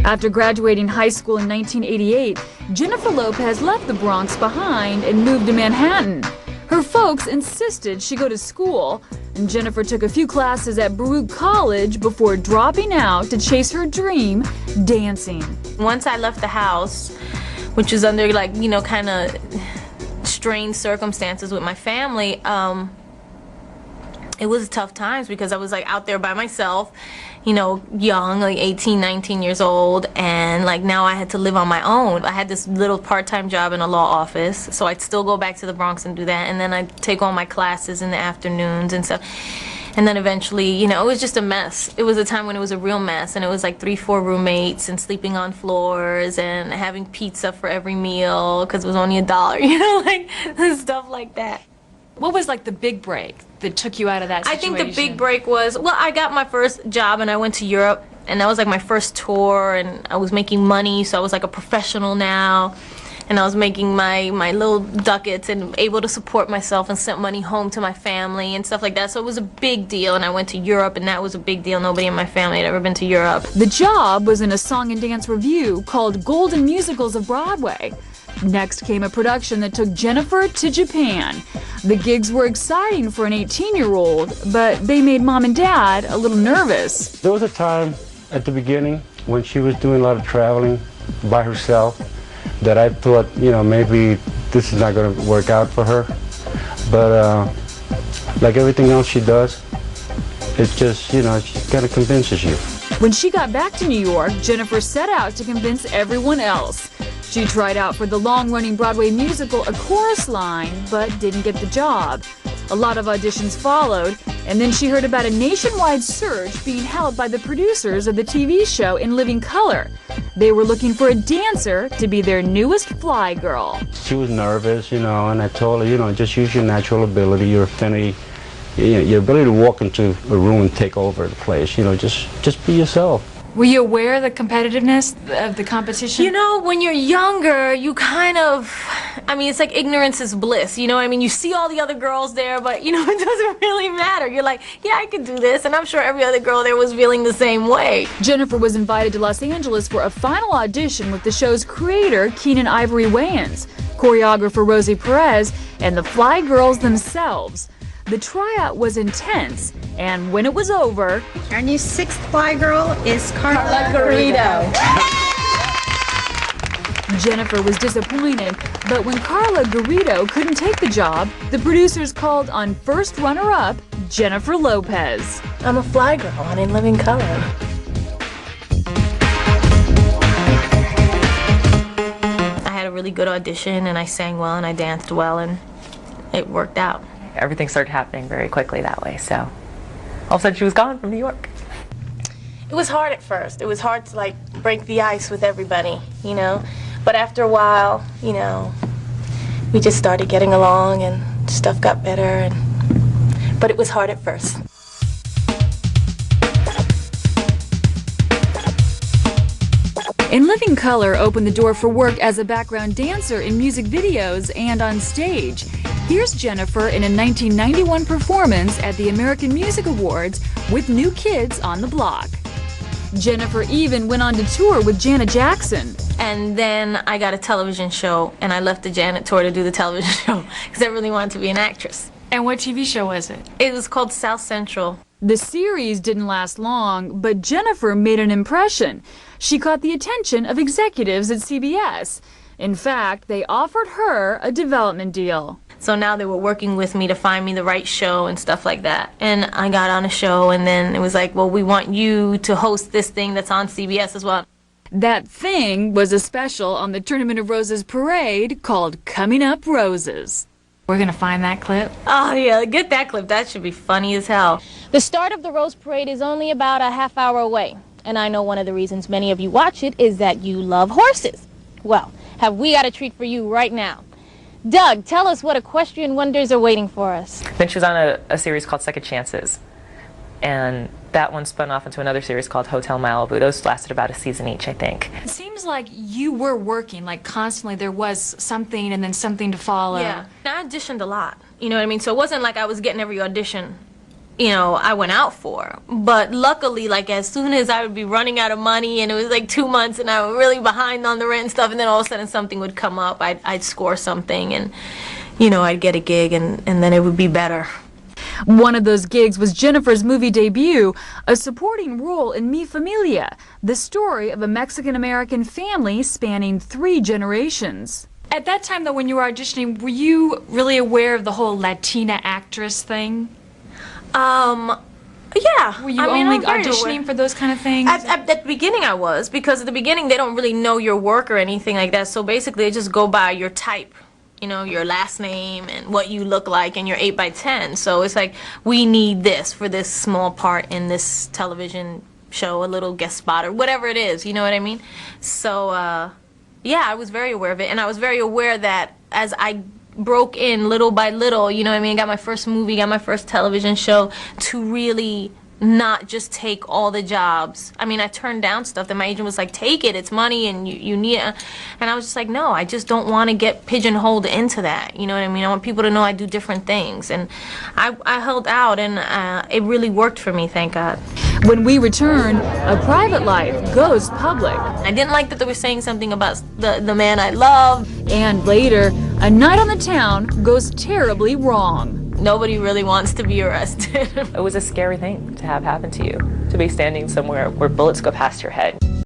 After graduating high school in 1988, Jennifer Lopez left the Bronx behind and moved to Manhattan. Her folks insisted she go to school, and Jennifer took a few classes at Baruch College before dropping out to chase her dream, dancing. Once I left the house, which was under kind of strained circumstances with my family, it was tough times because I was out there by myself, young, 18, 19 years old, and now I had to live on my own. I had this little part-time job in a law office, so I'd still go back to the Bronx and do that, and then I'd take all my classes in the afternoons and stuff. And then eventually, it was just a mess. It was a time when it was a real mess, and it was 3-4 roommates and sleeping on floors and having pizza for every meal because it was only $1, stuff like that. What was the big break that took you out of that situation? I think the big break was, I got my first job and I went to Europe, and that was my first tour, and I was making money, so I was a professional now, and I was making my little ducats and able to support myself and sent money home to my family and stuff like that. So it was a big deal, and I went to Europe, and that was a big deal. Nobody in my family had ever been to Europe. The job was in a song and dance review called Golden Musicals of Broadway. Next came a production that took Jennifer to Japan. The gigs were exciting for an 18-year-old, but they made Mom and Dad a little nervous. There was a time at the beginning when she was doing a lot of traveling by herself that I thought, maybe this is not going to work out for her. But like everything else she does, it just, she kind of convinces you. When she got back to New York, Jennifer set out to convince everyone else. She tried out for the long-running Broadway musical A Chorus Line, but didn't get the job. A lot of auditions followed, and then she heard about a nationwide search being held by the producers of the TV show In Living Color. They were looking for a dancer to be their newest fly girl. She was nervous, and I told her, just use your natural ability, your affinity, your ability to walk into a room and take over the place. Just be yourself. Were you aware of the competitiveness of the competition? When you're younger, you kind of, it's like ignorance is bliss, you see all the other girls there, but, it doesn't really matter. You're like, yeah, I could do this, and I'm sure every other girl there was feeling the same way. Jennifer was invited to Los Angeles for a final audition with the show's creator, Keenan Ivory Wayans, choreographer Rosie Perez, and the Fly Girls themselves. The tryout was intense, and when it was over, our new sixth fly girl is Carla Garrido. Jennifer was disappointed, but when Carla Garrido couldn't take the job, the producers called on first runner-up Jennifer Lopez. I'm a fly girl on In Living Color. I had a really good audition, and I sang well, and I danced well, and it worked out. Everything started happening very quickly that way, so all of a sudden she was gone from New York. It was hard at first. It was hard to break the ice with everybody, But after a while, we just started getting along and stuff got better, but it was hard at first. In Living Color opened the door for work as a background dancer in music videos and on stage. Here's Jennifer in a 1991 performance at the American Music Awards with New Kids on the Block. Jennifer even went on to tour with Janet Jackson. And then I got a television show, and I left the Janet tour to do the television show because I really wanted to be an actress. And what TV show was it? It was called South Central. The series didn't last long, but Jennifer made an impression. She caught the attention of executives at CBS. In fact, they offered her a development deal. So now they were working with me to find me the right show and stuff like that. And I got on a show, and then it was like, well, we want you to host this thing that's on CBS as well. That thing was a special on the Tournament of Roses parade called Coming Up Roses. We're going to find that clip. Oh, yeah, get that clip. That should be funny as hell. The start of the Rose Parade is only about a half hour away. And I know one of the reasons many of you watch it is that you love horses. Well, have we got a treat for you right now. Doug, tell us what equestrian wonders are waiting for us. Then she was on a series called Second Chances, and that one spun off into another series called Hotel Malibu. Those lasted about a season each, I think. It seems like you were working, constantly there was something and then something to follow. Yeah, I auditioned a lot, you know what I mean? So it wasn't like I was getting every audition you know, I went out for. But luckily, like, as soon as I would be running out of money and it was like 2 months and I was really behind on the rent and stuff, and then all of a sudden something would come up, I'd score something and, you know, I'd get a gig and then it would be better. One of those gigs was Jennifer's movie debut, a supporting role in Mi Familia, the story of a Mexican-American family spanning 3 generations. At that time, though, when you were auditioning, were you really aware of the whole Latina actress thing? Yeah. Were you only auditioning for those kind of things? At the beginning I was, because at the beginning they don't really know your work or anything like that, so basically they just go by your type, you know, your last name and what you look like and your 8 by 10. So it's like, we need this for this small part in this television show, a little guest spot or whatever it is, you know what I mean? So, yeah, I was very aware of it, and I was very aware that as I broke in little by little, you know what I mean, got my first movie, got my first television show, to really not just take all the jobs. I mean, I turned down stuff that my agent was like, take it, it's money and you need it. And I was just like, no, I just don't want to get pigeonholed into that, you know what I mean? I want people to know I do different things. And I held out, and it really worked for me, thank God. When we return, a private life goes public. I didn't like that they were saying something about the man I loved. And later, a night on the town goes terribly wrong. Nobody really wants to be arrested. It was a scary thing to have happen to you, to be standing somewhere where bullets go past your head.